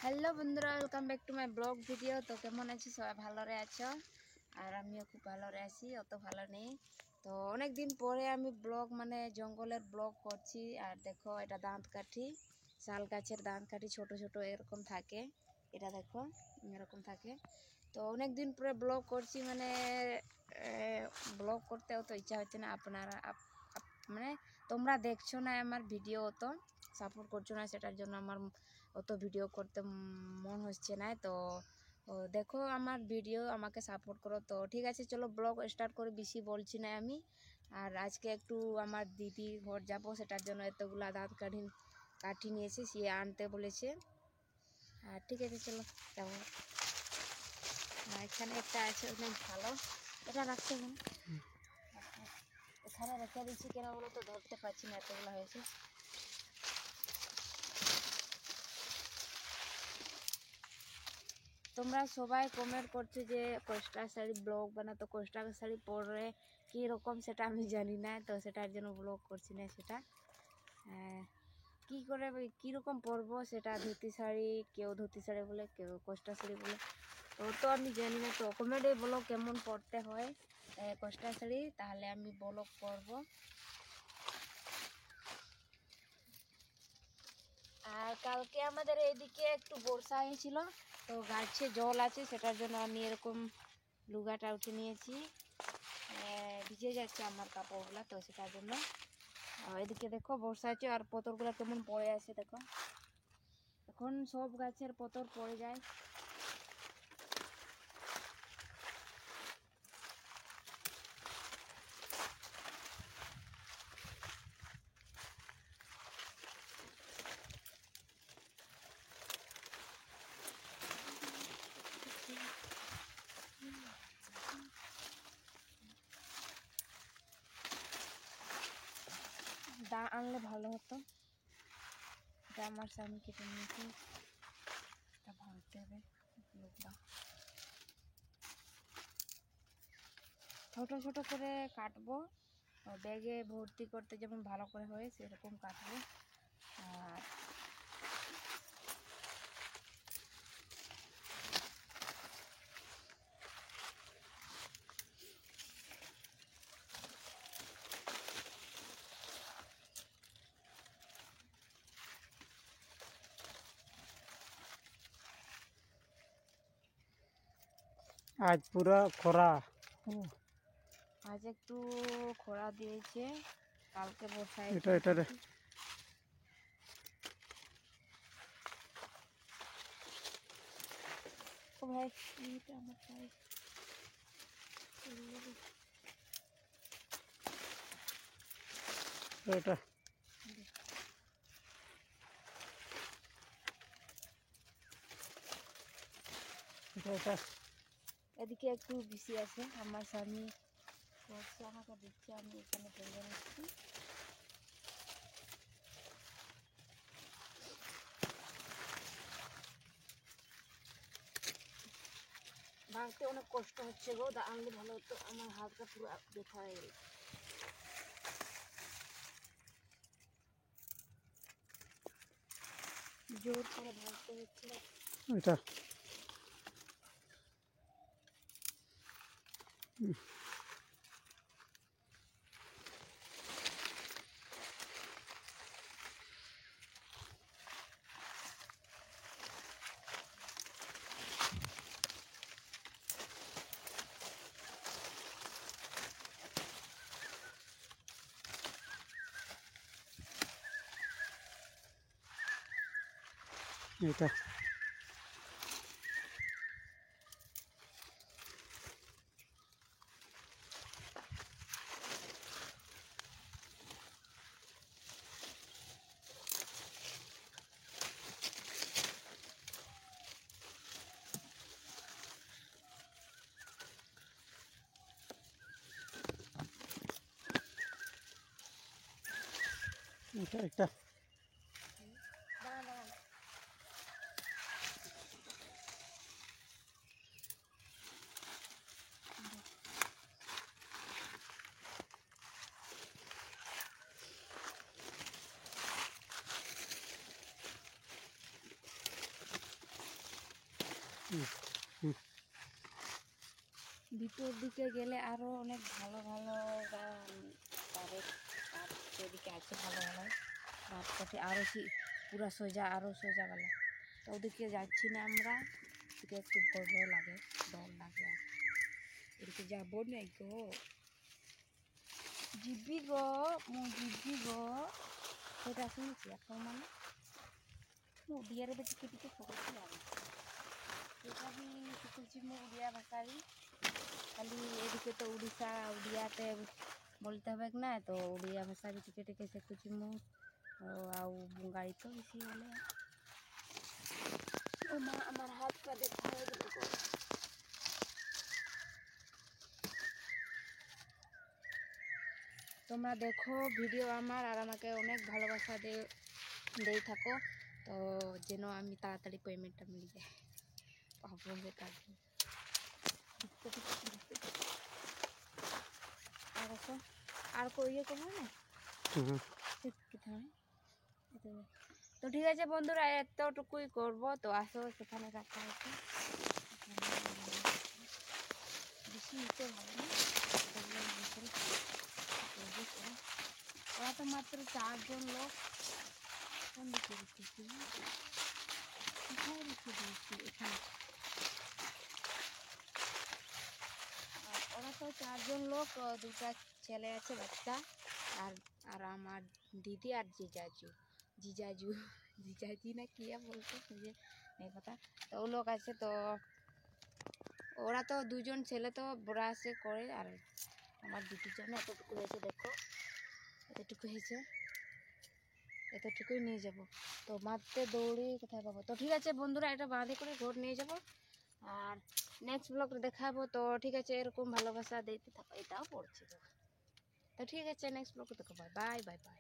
Hello বন্ধুরা, welcome back to my blog video. তো কেমন আছি সবাই? ভালোরে আছো? আর আমিও খুব ভালোরে আছি, অত ভালো নেই। তো অনেক দিন পরে আমি ব্লগ জঙ্গলের ব্লগ করছি। আর দেখো, এটা দাঁত কাঠি, শাল গাছের দাঁত কাঠি, ছোট ছোট এরকম থাকে। এটা দেখো এরকম থাকে। তো অনেক দিন পরে ব্লগ করছি, ব্লগ করতে অত ইচ্ছা হচ্ছে না। আপনারা তোমরা দেখছো না আমার ভিডিও, অত সাপোর্ট করছো না, সেটার জন্য আমার অত ভিডিও করতে মন হচ্ছে না। তো দেখো আমার ভিডিও, আমাকে সাপোর্ট করো। তো ঠিক আছে, চলো ব্লগ স্টার্ট করে, বেশি বলছি না আমি। আর আজকে একটু আমার দিদির ঘর যাব, সেটার জন্য এতগুলা দাঁত কাঠি নিয়েছে, সে আনতে বলেছে। আর ঠিক আছে, চলো যাবো। এখানে একটা আছে, অনেক ভালো। এটা রাখতে হবে, এখানে রেখে দিচ্ছি। কেন বলো তো, ধরতে পারছি না, এতগুলো হয়েছে। তোমরা সবাই কমেন্ট করছো যে কোস্টা শাড়ি ব্লগ বানাতো, কোস্টা শাড়ি পরে কীরকম সেটা আমি জানি না, তো সেটার জন্য ব্লগ করছি না। সেটা কী করে কীরকম পরবো, সেটা ধুতি শাড়ি, কেউ ধুতি শাড়ি বলে, কেউ কোস্টা শাড়ি বলে, তো আমি জানি না। তো কমেন্টে বলো কেমন পরতে হয় কোস্টা শাড়ি, তাহলে আমি ব্লগ করবো। আর কালকে আমাদের এইদিকে একটু বর্ষা হয়েছিল, তো গাছে জল আছে, সেটার জন্য আমি এরকম লুগাটা উঠে নিয়েছি। ভিজে যাচ্ছে আমার কাপড়গুলা, তো সেটার জন্য। এদিকে দেখো বর্ষা আছে, আর পতরগুলা কেমন পড়ে আছে দেখো। এখন সব গাছের পতর পড়ে যায়। দা আনলে ভালো হতো, এটা আমার স্বামী কেটে নিয়েছে, এটা ভাঙতে হবে। ছোট ছোট করে কাটবো, ব্যাগে ভর্তি করতে যেমন ভালো করে হয় সেরকম কাটবো। আর আজ পুরো খরা, আজ একটু খরা দিয়েছে, কালকে বর্ষা এটা এটা রে ও ভাই, এইটা আমার ভাই। এটা এটা এটা এদিকে একটু বেশি আছে, আমার স্বামী করছে, আমাকে দিচ্ছে, আমি এখানে ফেলে নিচ্ছি। ভাঙতে অনেক কষ্ট হচ্ছে গো, আনলে ভালো হতো, আমার হাতটা পুরো ব্যথা হয়ে গেল। জোর করে ভাঙতে হচ্ছে। এটা এটা এটা একটা দাঁড়ান দাঁড়ান, হুম, হুম। ভিতর দিকে গেলে আরো অনেক ভালো ভালো এদিকে আছে ভালো ভালো গাছপাতি আরো কি পুরা সোজা আরো সোজা গেল তো ওদিকে যাচ্ছি না আমরা, ওদিকে একটু ভয় ভয় লাগে, ডর লাগে আর এদিকে যাবো না গো, ଯିବି গো ମୁଁ ଯିବି গো ସେଇଟା ଶୁଣୁଛି ଆପଣମାନେ, ମୁଁ ଓଡ଼ିଆରେ ବି ଟିକେ ଟିକେ କହୁଛି ଆଉ ସେଇଟା ବି ଶିଖୁଛି ମୁଁ ଓଡ଼ିଆ ଭାଷା ବି, খালি এদিকে তো ଓଡ଼ିଆতে বলতে হবে না, তো ଓଡ଼ିଆ ভাষা ବି ଟିକେ ଟିକେ ଶିଖୁଛି ମୁଁ ଆଉ ବଙ୍ଗାଳୀ ତ বেশি বলে ও মা আমার হাত পা দেখা হয়ে গেল গো। তোমরা দেখো ভিডিও আমার আর আমাকে অনেক ভালোবাসা দিয়ে থাকো, তো যেন আমি তাড়াতাড়ি পেমেন্টটা মিলে যায় পাবো বেকার আর ইয়ে করবো না হুম। তো ঠিক আছে বন্ধুরা, এতটুকুই করবো, তো আসো সেখানে রাখা হচ্ছে বেশি নিতে ভালো না, ওরা তো মাত্র 4 জন লোক, কোন দিকে রেখেছি কোথায় রেখে দিয়েছি এখানে, ওরা তো 4 জন লোক, দুটা ছেলে আছে বাচ্চা আর আর আমার দিদি আর জিজাজি না কি বলতো যে এই কথা, তো ও লোক আছে, তো ওরা তো 2 জন ছেলে তো বড়া আসে করে, আর আমার দিদির জন্য এতটুকু হয়েছে, দেখো এতটুকু হয়েছে, এতটুকুই নিয়ে যাব, তো মারতে দৌড়ি কোথায় পাবো, তো ঠিক আছে বন্ধুরা এটা বাঁধে করে ঘর নিয়ে যাব আর নেক্সট ব্লগে দেখাবো, তো ঠিক আছে এরকম ভালোবাসা দিতে থাকো, এটাও পড়ছে তো ঠিক আছে নেক্সট ব্লগে দেখো, বাই বাই বাই বাই।